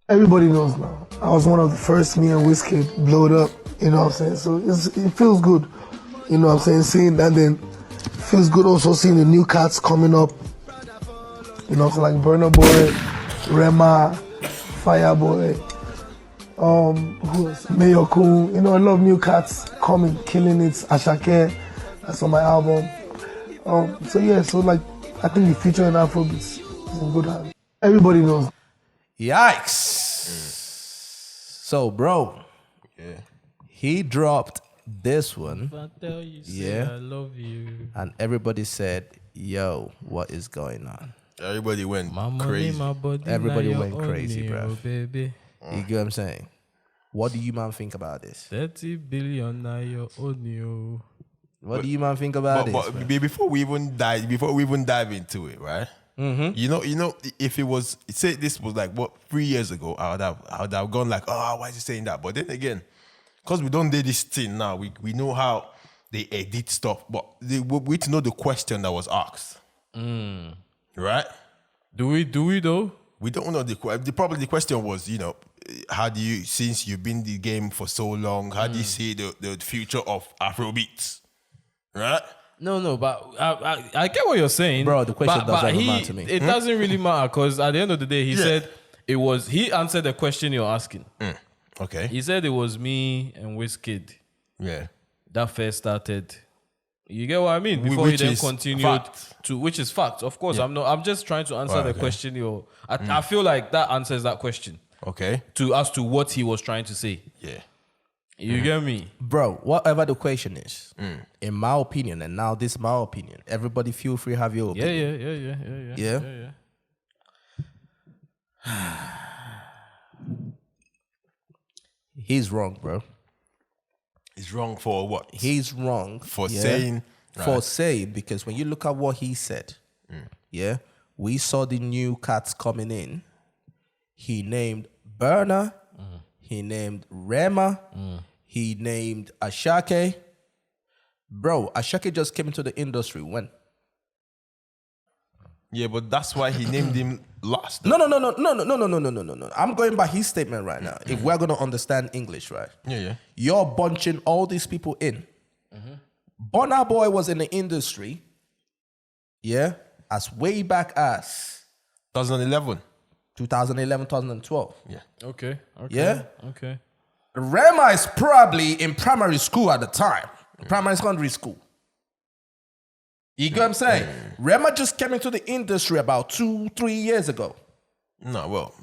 Everybody knows now. I was one of the first, me and Wizkid blowed up, you know what I'm saying? So it feels good, you know what I'm saying? Seeing that, then it feels good also seeing the new cats coming up, you know what I'm saying? Like Burna Boy, Rema, Fireboy, who else? Mayor Cool, you know, a lot of new cats coming, killing it. Ashake, that's on my album. So like, I think the future in Afrobeats is in good hands. Everybody knows. Yikes. So, bro, he dropped this one. If I tell you, say I love you. And everybody said, yo, what is going on? Everybody went My crazy. money, my body, Everybody now went your crazy, own, bro. yo, baby. You get what I'm saying? What do you, man, think about this? 30 billion now your own, yo. What do you, man, think about this? But before we even dive into it, right? Mm-hmm. You know, if it was, say this was like 3 years ago, I would have gone like, oh, why is he saying that? But then again, because we don't do this thing now, we know how they edit stuff, but we need to know the question that was asked, right? Do we though? We don't know probably the question was, you know, how do you, since you've been in the game for so long, how do you see the future of Afrobeats, right? No, but I get what you're saying, Bro, the question doesn't matter to me. It doesn't really matter because at the end of the day, he said he answered the question you're asking. Okay. He said it was me and Wizkid Yeah. that first started. You get what I mean? Before Which he then is continued fact. to, which is fact. Of course, I'm just trying to answer the okay. question. I feel like that answers that question Okay. as to what he was trying to say. Yeah. You get me? Bro, whatever the question is, in my opinion, and now this is my opinion, everybody feel free to have your opinion. Yeah. He's wrong, bro. It's wrong for what? He's wrong For saying... For saying, because when you look at what he said, we saw the new cats coming in. He named Burna, he named Rema, he named Ashake. Bro, Ashake just came into the industry when? Yeah, but that's why he named him last. No. I'm going by his statement right now. If we're gonna understand English, right? Yeah. You're bunching all these people in. Burna Boy was in the industry, as way back as 2011. 2011, 2012. Yeah. Okay. Yeah? Okay. Rema is probably in primary school at the time, primary secondary school. You get what I'm saying? Rema just came into the industry about 2-3 years ago. No, well,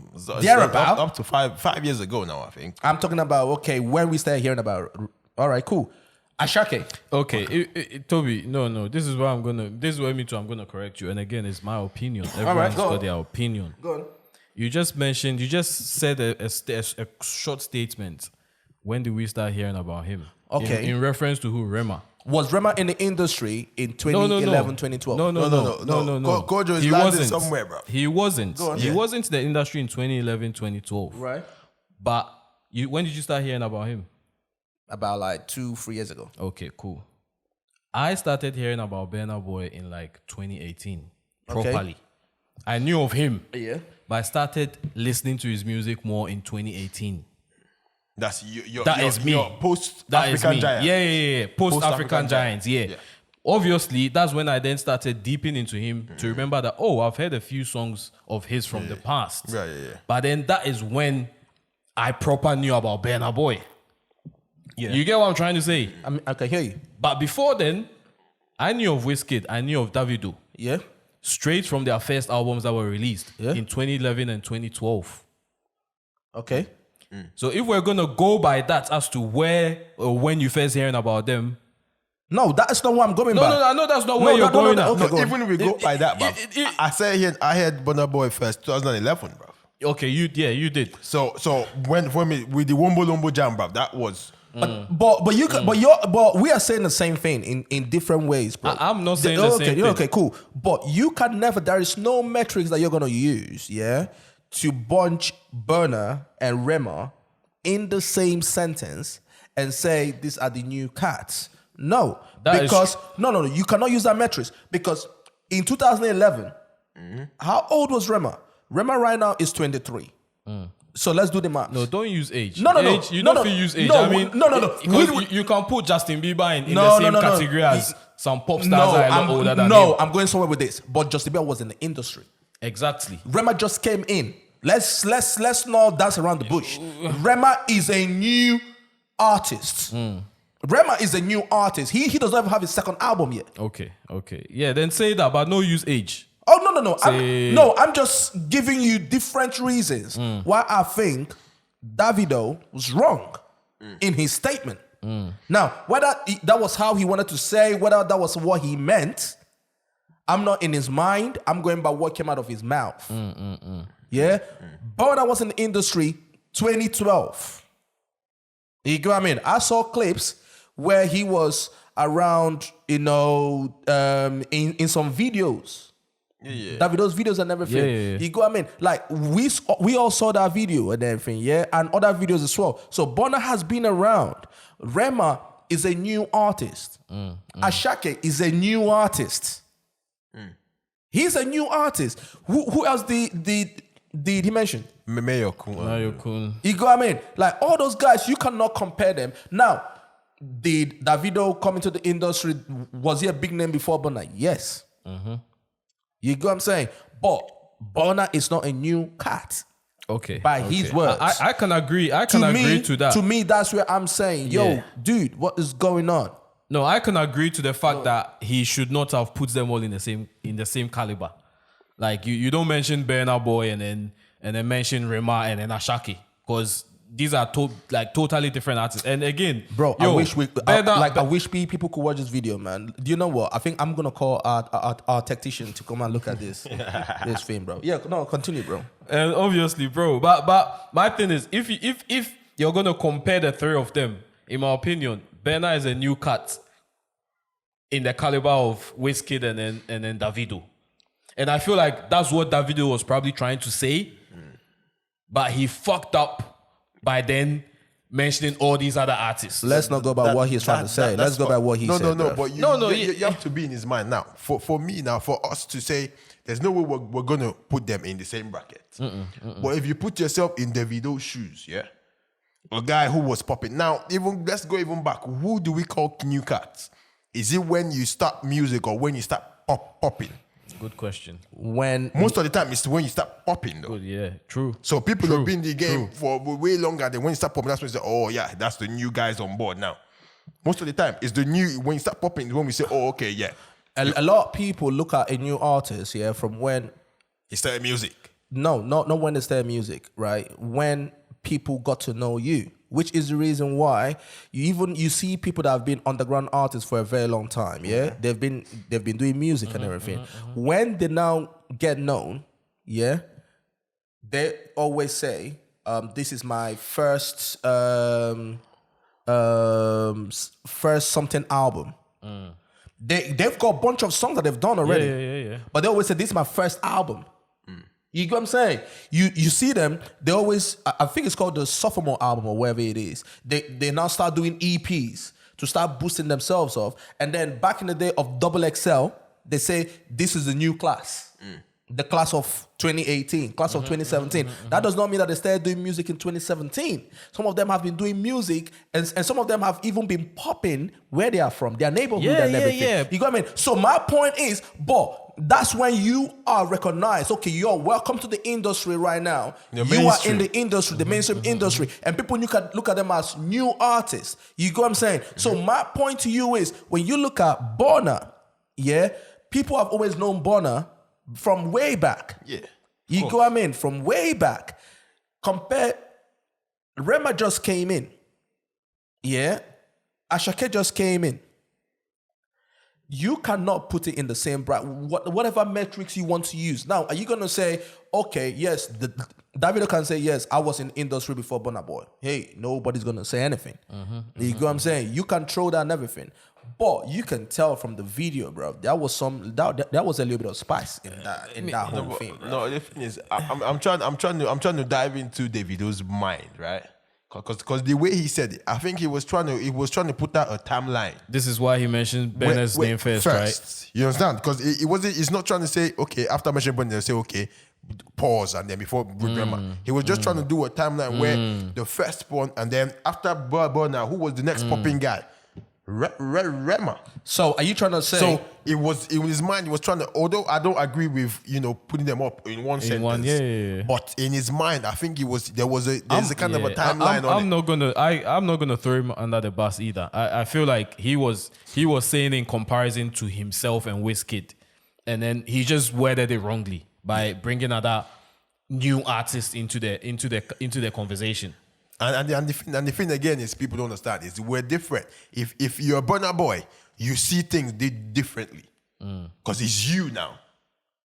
Thereabout. up to 5 years ago now, I think. I'm talking about, okay, when we started hearing about, all right, cool. Ashake. Okay, Toby, no. This is where I'm gonna correct you. And again, it's my opinion. Everyone's go got on. their opinion. Go on. You just said a short statement. When did we start hearing about him? Okay. In reference to who? Rema. Was Rema in the industry in 2011, 2012? No. Kojo is He landing wasn't. somewhere, bro. He wasn't. on. He Yeah. wasn't in the industry in 2011, 2012. Right. But when did you start hearing about him? About like 2-3 years ago. Okay, cool. I started hearing about Burna Boy in like 2018 properly. I knew of him, Yeah. but I started listening to his music more in 2018. That's your That is me. Post That is African me. giant. Yeah. Post-African Post-African Giants, yeah. Obviously, that's when I then started deeping into him to remember that, I've heard a few songs of his from the past. Yeah. But then that is when I proper knew about Burna Boy. Yeah. You get what I'm trying to say? I can hear you. But before then, I knew of Wizkid, I knew of Davido, Yeah. straight from their first albums that were released Yeah. in 2011 and 2012. Okay. So if we're going to go by that as to where or when you first hearing about them, No, that's not what I'm going no, by. I know that's not where you're going at. Okay, go on. Even if we go by that, bro. I heard Burna Boy first, 2011, bro. Okay, you did. So when with the Wombo Lombo Jam, bro, that was... But we are saying the same thing in different ways, bro. I'm not saying the same thing. Okay, cool. But you can never. There is no metrics that you're gonna use, to bunch Burna and Rema in the same sentence and say these are the new cats. No, because no, you cannot use that metrics because in 2011, how old was Rema? Rema right now is 23. So let's do the math. No, don't use age. No. Age, you don't feel use age. No, I mean, no. because you can put Justin Bieber in the same category as some pop stars that are a lot older than him. I'm going somewhere with this. But Justin Bieber was in the industry. Exactly. Rema just came in. Let's not dance around the bush. Rema is a new artist. Rema is a new artist. He doesn't even have his second album yet. Okay. Yeah, then say that, but no use age. Oh no. I'm just giving you different reasons why I think Davido was wrong in his statement. Now, whether that was how he wanted to say, whether that was what he meant, I'm not in his mind. I'm going by what came out of his mouth. Yeah? Burna was in the industry 2012. You get what I mean? I saw clips where he was around, in some videos. Yeah. Davido's videos and everything. Yeah. You go, I mean, like we all saw that video and everything, yeah, and other videos as well. So Burna has been around. Rema is a new artist. Ashake is a new artist. He's a new artist. Who else did he mention? Mayo Kun. You go, I mean, like all those guys, you cannot compare them. Now, did Davido come into the industry? Was he a big name before Burna? Yes. You get what I'm saying? But Burna is not a new cat. Okay. By his words. I can agree. I can agree to that. To me, that's where I'm saying, dude, what is going on? No, I can agree to the fact that he should not have put them all in the same caliber. Like you don't mention Burna Boy and then mention Rema and then Ashake, because these are totally different artists. And again, bro, I wish people could watch this video, man. Do you know what? I think I'm gonna call our tactician to come and look at this this thing, bro. Yeah, no, continue, bro. And obviously, bro. But my thing is, if you're gonna compare the three of them, in my opinion, Burna is a new cat in the caliber of Wizkid and then Davido. And I feel like that's what Davido was probably trying to say, but he fucked up by then mentioning all these other artists. Let's not go by what he's trying to say. Let's go by what he said. No. But you have to be in his mind now. For me now, for us to say, there's no way we're going to put them in the same bracket. But if you put yourself in Davido's shoes, yeah, a guy who was popping. Now, let's go even back. Who do we call new cats? Is it when you start music or when you start popping? Good question. Most of the time, it's when you start popping, though. Good, yeah, true. So people have been in the game for way longer. Then when you start popping, that's when you say, "Oh yeah, that's the new guys on board now." Most of the time, it's the new. When you start popping, is when we say, "Oh, okay, yeah." A lot of people look at a new artist, yeah, from when he started music. No, not when they started music, right? When people got to know you, which is the reason why you see people that have been underground artists for a very long time. Yeah, they've been doing music and everything. When they now get known, yeah, they always say, "This is my first something album." They've got a bunch of songs that they've done already. Yeah. But they always say, "This is my first album." You get what I'm saying? You see them, they always, I think it's called the sophomore album or whatever it is. They now start doing EPs to start boosting themselves off. And then back in the day of Double XL, they say, this is the new class. The class of 2018, class of 2017. That does not mean that they started doing music in 2017. Some of them have been doing music and some of them have even been popping where they are from, their neighborhood and everything. Yeah. You got what I mean? So my point is, that's when you are recognized. Okay, you're welcome to the industry right now. You are in the industry, the mainstream industry, and people look at them as new artists. You get what I'm saying? So my point to you is, when you look at Burna, yeah, people have always known Burna from way back. Yeah. You go, I mean, from way back. Rema just came in. Yeah. Ashake just came in. You cannot put it in the same bracket. Whatever metrics you want to use. Now, are you going to say, okay, yes, Davido can say, yes, I was in industry before Burna Boy. Hey, nobody's going to say anything. You get what I'm saying? You can throw down everything. But you can tell from the video, bro, there was a little bit of spice in that whole thing. Bro. No, the thing is, I'm trying to dive into Davido's mind, right? Because the way he said it, I think he was trying to put out a timeline. This is why he mentioned Burna's name first, right? You understand? Because it's not trying to say, okay, after mentioning Burna, they'll say, okay, pause and then before Burna. He was just trying to do a timeline where the first one and then after Burna, who was the next popping guy? Rema. So are you trying to say? So it was in his mind. He was trying to. Although I don't agree with putting them up in one sentence. Yeah. But in his mind, I think there's a kind of a timeline on it. I'm not gonna throw him under the bus either. I feel like he was saying in comparison to himself and Wizkid, and then he just worded it wrongly by bringing other new artists into the conversation. And the thing again is people don't understand is we're different. If you're a Burna Boy, you see things differently because it's you now.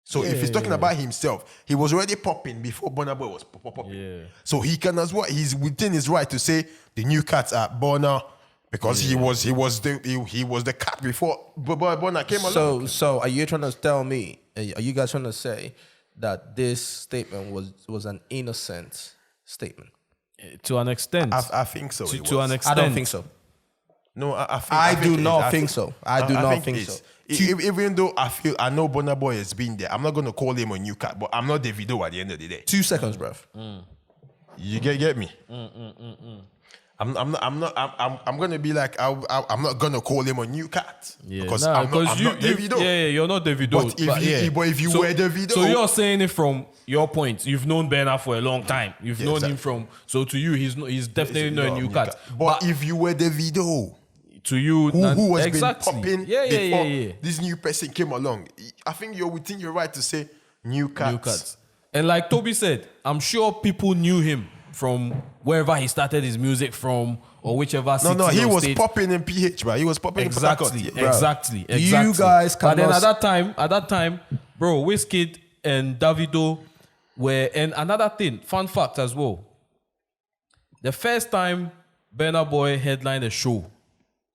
So if he's talking about himself, he was already popping before Burna Boy was popping. Yeah. So he can as well. He's within his right to say the new cats are Burna because he was the cat before Burna came along. So are you trying to tell me? Are you guys trying to say that this statement was an innocent statement? To an extent. I think so. To an extent. I don't think so. No, I do not think so. I do not think so. Even though I know Burna Boy has been there, I'm not going to call him a new cat, but I'm not Davido at the end of the day. 2 seconds, bruv. You get me? I'm gonna be like I'm not gonna call him a new cat because I'm not Davido. You're not Davido. But if you were Davido, so you're saying it from your point. You've known Burna for a long time. You've known him from. So to you, he's definitely not a new cat. But if you were Davido, to you, who has exactly. been popping before this new person came along, I think you're within your right to say new cats. And like Toby said, I'm sure people knew him from wherever he started his music from, or whichever city. No, he was state. popping in PH, bro. He was popping exactly, in exactly. You guys But then cannot. at that time, bro, Wizkid and Davido were, and another thing, fun fact as well. The first time Burna Boy headlined a show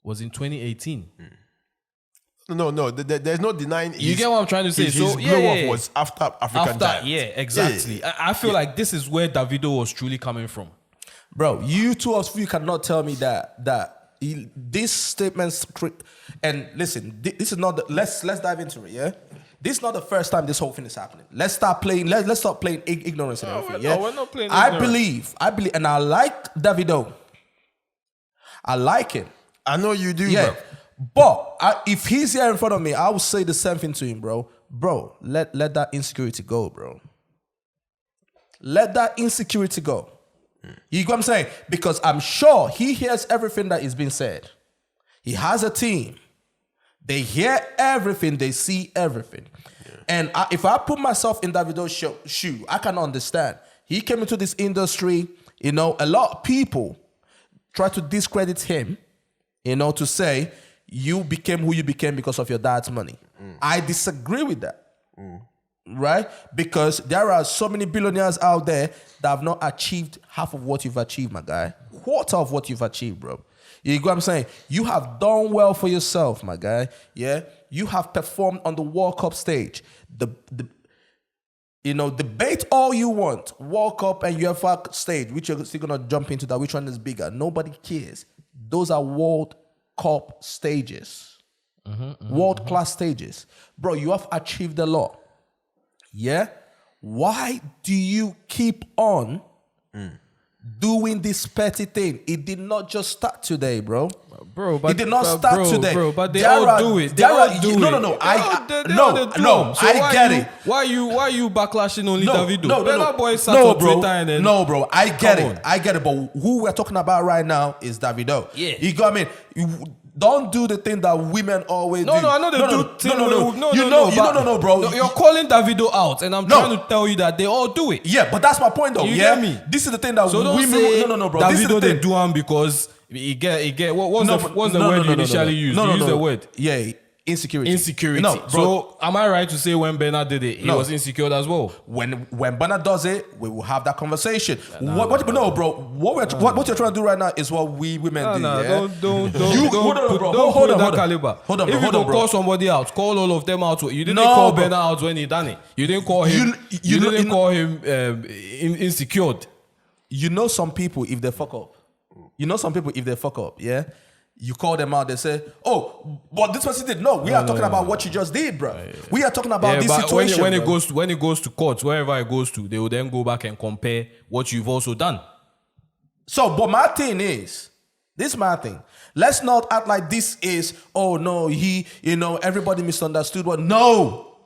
was in 2018. No, there's no denying. You get what I'm trying to say? His So glow up was after African Giant. Yeah, exactly. Yeah. I feel like this is where Davido was truly coming from. Bro, you two of you cannot tell me that these statements. And listen, this is not. Let's dive into it. Yeah, this is not the first time this whole thing is happening. Let's start playing. Let's stop playing ignorance and everything. Yeah, we're not playing. I believe, and I like Davido. I like him. I know you do, Yeah. bro. But if he's here in front of me, I will say the same thing to him, bro. Bro, let that insecurity go, bro. Let that insecurity go. You get what I'm saying? Because I'm sure he hears everything that is being said. He has a team. They hear everything. They see everything. Yeah. And if I put myself in Davido's shoe, I can understand. He came into this industry, a lot of people try to discredit him, to say, you became who you became because of your dad's money. I disagree with that. Right? Because there are so many billionaires out there that have not achieved half of what you've achieved, my guy. Quarter of what you've achieved, bro. You get what I'm saying? You have done well for yourself, my guy. Yeah? You have performed on the World Cup stage. Debate all you want. World Cup and UEFA stage, which you're still going to jump into that. Which one is bigger? Nobody cares. Those are World Cup stages. World-class stages. Bro, you have achieved a lot. Yeah? Why do you keep on doing this petty thing? It did not just start today, bro. Bro, but it did not start today. Bro, but they all do it. They all do it. No. I get it. Why you backlashing only Davido? No. Boy sat on Twitter and then, no, bro. I get it. But who we're talking about right now is Davido. Yeah. You got me. Don't do the thing that women always do. No, I know they do. No, bro. You're calling Davido out, and I'm trying to tell you that they all do it. Yeah, but that's my point, though. You yeah? get me? This is the thing that So don't women. say No, bro. Davido they do them because he get. What's the word you initially used? You use the word. Yeah. Insecurity. No, bro. So am I right to say when Burna did it, he was insecure as well? When Burna does it, we will have that conversation. No, bro. What you're trying to do right now is what we women do. Yeah? Don't put that caliber. Hold on, if you bro. call somebody out, call all of them out. You didn't call Burna out when he done it. You didn't call him. You didn't call him insecure. You know some people if they fuck up. Yeah. You call them out, they say, oh, but this person did. No, we are talking about what you just did, bro. We are talking about this but situation. When it goes to court, wherever it goes to, they will then go back and compare what you've also done. So, but my thing is, this is my thing. Let's not act like this is, oh no, everybody misunderstood what. No,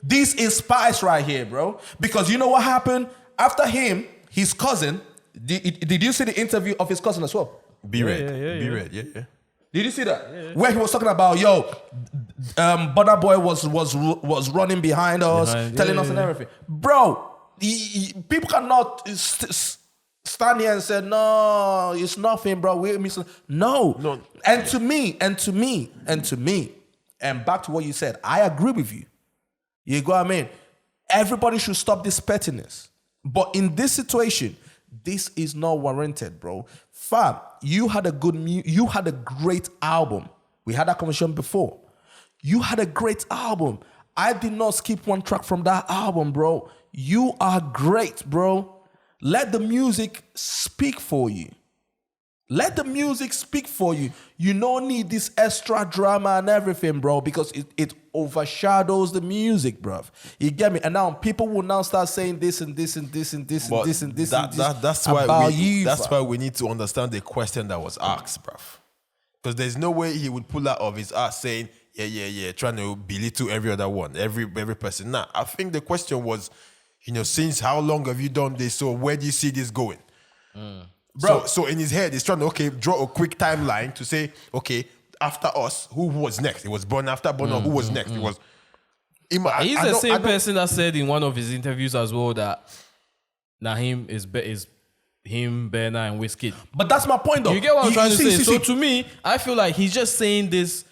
this is spice right here, bro. Because you know what happened? After him, his cousin, did you see the interview of his cousin as well? B-Red. Did you see that? Yeah. Where he was talking about, Burna Boy was running behind us, telling us and everything. Bro, people cannot stand here and say, no, it's nothing, bro. We're missing. No. And to me, and back to what you said, I agree with you. You go, I mean, everybody should stop this pettiness. But in this situation, this is not warranted, bro. Fam, you had a great album. We had that conversation before. You had a great album. I did not skip one track from that album, bro. You are great, bro. Let the music speak for you. Let the music speak for you. You don't need this extra drama and everything, bro, because it overshadows the music, bro. You get me? And now people will now start saying this and this and this and this and this and this and this that's why we need to understand the question that was asked, bro. Because there's no way he would pull out of his ass saying, yeah, trying to belittle every other one, every person. Nah, I think the question was, since how long have you done this? So where do you see this going? Bro, so in his head, he's trying to, draw a quick timeline to say, okay, after us, who was next? It was Burna. After Burna, who was next? It was... He's the same person that said in one of his interviews as well that Naheem is him, Burna, and Wizkid. But that's my point, though. You get what I'm trying to say? So to me, I feel like he's just saying this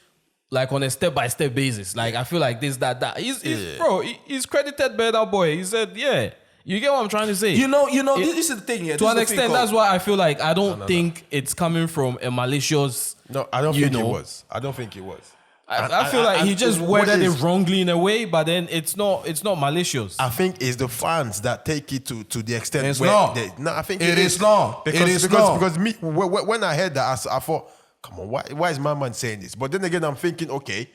like on a step-by-step basis. Like, I feel like this, that. He's credited Burna Boy. He said, yeah. You get what I'm trying to say? This is the thing. Yeah, to an extent, that's why I feel like I don't think it's coming from a malicious... No, I don't think it was. I don't think it was. I feel like he just worded it wrongly in a way, but then it's not malicious. I think it's the fans that take it to the extent it's where... Not. I think it is not. Because me, when I heard that, I thought, come on, why is my man saying this? But then again, I'm thinking, okay...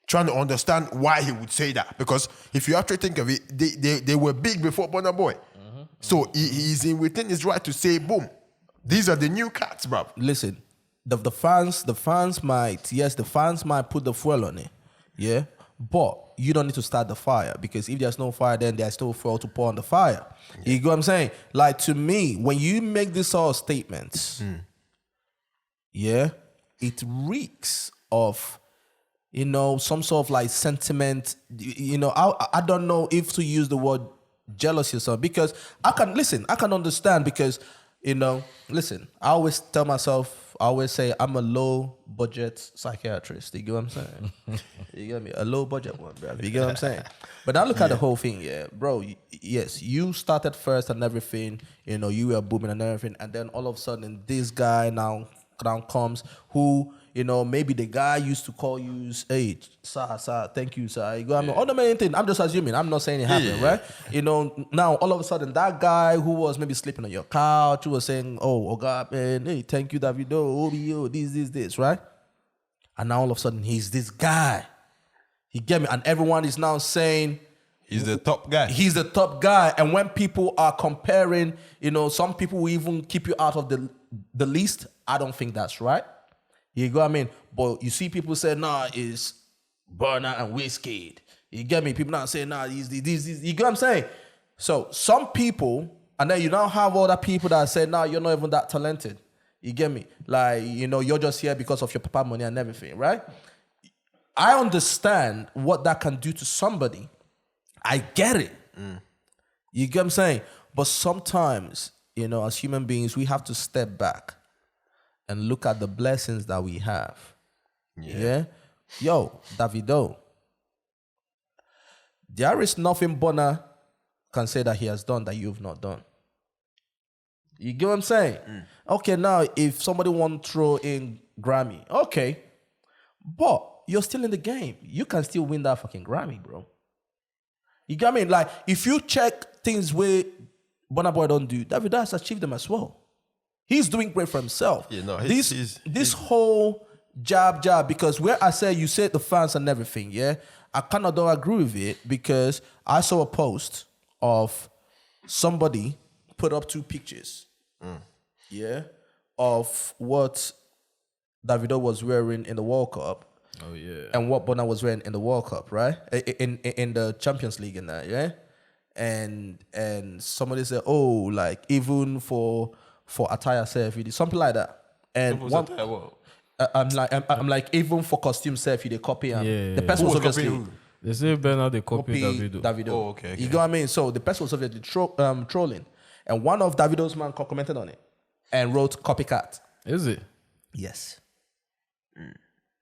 trying to understand why he would say that. Because if you actually think of it, they were big before Burna Boy. So he's within his right to say, boom, these are the new cats, bro. Listen, the fans might put the fuel on it. Yeah? But you don't need to start the fire, because if there's no fire, then there's still fuel to pour on the fire. Yeah. You get what I'm saying? Like, to me, when you make this all statements, yeah, it reeks of... some sort of like sentiment, I don't know if to use the word jealousy or something, because I can understand, because, I always tell myself, I always say I'm a low budget psychiatrist. You get what I'm saying? You get me? A low budget one, bro. You get what I'm saying? But I look at the whole thing, yeah, bro. Yes, you started first and everything, you were booming and everything, and then all of a sudden this guy now comes who, maybe the guy used to call you, hey, sir, thank you, sir. You go, all the main thing, I'm just assuming, I'm not saying it happened, right? Now all of a sudden that guy who was maybe sleeping on your couch, who was saying, oh God, man, hey, thank you, Davido, OBO, this, right? And now all of a sudden he's this guy. You get me? And everyone is now saying, he's the top guy. He's the top guy. And when people are comparing, some people will even keep you out of the list. I don't think that's right. You get what I mean? But you see people say, nah, it's Burna and Wizkid. You get me? People now say, nah, these. You get what I'm saying? So some people, and then you now have other people that say, nah, you're not even that talented. You get me? Like, you're just here because of your papa money and everything, right? I understand what that can do to somebody. I get it. You get what I'm saying? But sometimes, as human beings, we have to step back and look at the blessings that we have. Yeah? Yo, Davido. There is nothing Burna can say that he has done that you've not done. You get what I'm saying? Okay, now, if somebody want to throw in Grammy, okay. But you're still in the game. You can still win that fucking Grammy, bro. You get what I mean? Like, if you check things where Burna Boy don't do, Davido has achieved them as well. He's doing great for himself. Yeah, no, this whole, jab, because where I say you said the fans and everything, yeah, I kind of don't agree with it because I saw a post of somebody put up 2 pictures, yeah, of what Davido was wearing in the World Cup. Oh yeah. And what Burna was wearing in the World Cup, right? In the Champions League and that, yeah. And somebody said, oh, like even for attire selfie, something like that. And I'm like even for costume selfie, they copy him. Yeah. The person was obviously They say Burna they copy Davido. Oh, okay. You know what I mean? So the person was obviously trolling, and one of Davido's man commented on it and wrote copycat. Is it? Yes.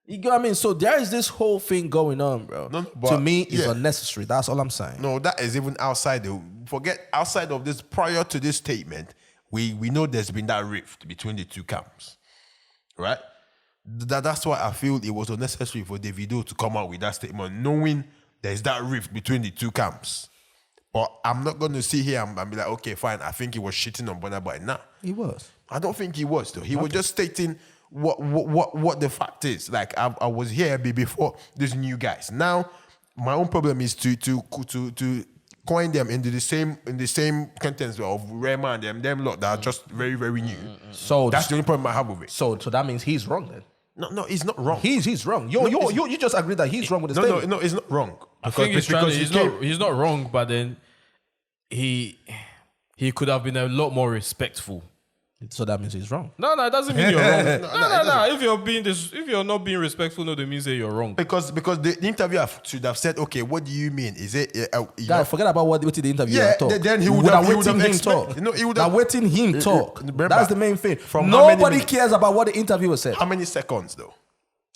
You know what I mean? So there is this whole thing going on, bro. No, to but- me, it's yeah. unnecessary. That's all I'm saying. No, that is even outside forget outside of this. Prior to this statement, we know there's been that rift between the 2 camps, right? That's why I feel it was unnecessary for Davido to come out with that statement, knowing there's that rift between the 2 camps. But I'm not going to sit here and be like, okay, fine, I think he was shitting on Burna Boy. Nah, He was. I don't think he was though. He was just stating what the fact is. Like I was here before these new guys. Now my own problem is to coin them into the same contents of Rema and them lot that are just very, very new. So That's the only problem I have with it. So that means he's wrong then. No, he's not wrong. He's wrong. You just agreed that he's wrong with the statement. No, it's not wrong. I think he's not wrong, but then he could have been a lot more respectful. So that means he's wrong. No, it doesn't mean you're wrong. No. If you're not being respectful, no, that means that you're wrong. Because the interviewer should have said, okay, what do you mean? Is it Guy, forget about what the interviewer Yeah, talk. then he would have waiting him expect- talk. No, he would Now have- waiting him talk. Remember, That's the main thing. from how many Nobody minutes? cares about what the interviewer said. How many seconds though?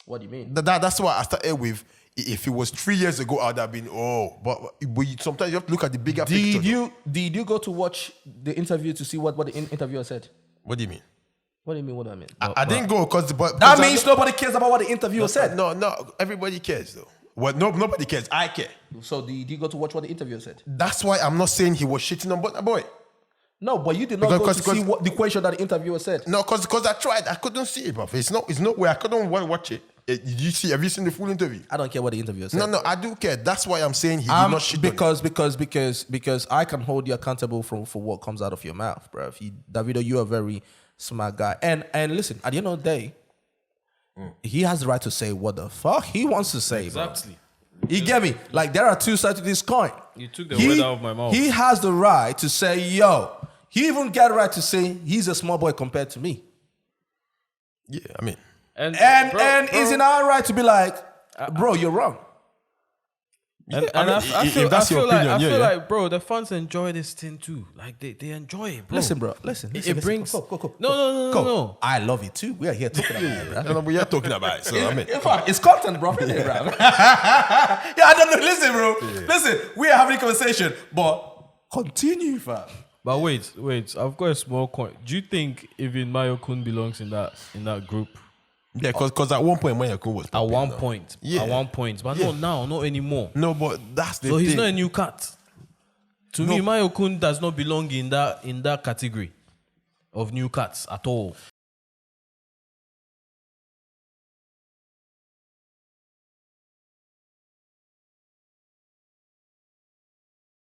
What do you mean? That's why I started with. If it was 3 years ago, I'd have been sometimes you have to look at the bigger picture. Did you go to watch the interview to see what the interviewer said? What do you mean? What do you mean? What do I mean? I didn't go because That means nobody cares about what the interviewer said. No, everybody cares though. Well, nobody cares. I care. So did you go to watch what the interviewer said? That's why I'm not saying he was shitting on Burna Boy. No, but you did not go to see what the question that the interviewer said. No, because I tried. I couldn't see it, bro. It's not where I couldn't watch it. Did you see? Have you seen the full interview? I don't care what the interviewer said. No, I do care. That's why I'm saying he did not shit on it. because I can hold you accountable for what comes out of your mouth, bro. Davido, you are a very smart guy. And listen, at the end of the day, he has the right to say what the fuck he wants to say, Exactly. bro. You get me? Like there are 2 sides to this coin. You took the word out of my mouth. He has the right to say, yo. He even got the right to say he's a small boy compared to me. Yeah, I mean. And is it our right to be like, bro, you're wrong? I feel like, bro, the fans enjoy this thing too. Like they enjoy it, bro. Listen, bro. Listen. It brings. Go. No. I love it too. We are here talking about it, bro. No, we are talking about it. So I mean, In fact, it's content, bro. Yeah, I don't know. Listen, bro. Listen, we are having a conversation, but continue, fam. But wait. I've got a small point. Do you think even Mayo Kun belongs in that group? yeah, because at one point Mayakun was At popping, one though. point. Yeah. At one point. But not now, not anymore. No, but that's the So thing. he's not a new cat. To me, Mayo Kun does not belong in that category of new cats at all.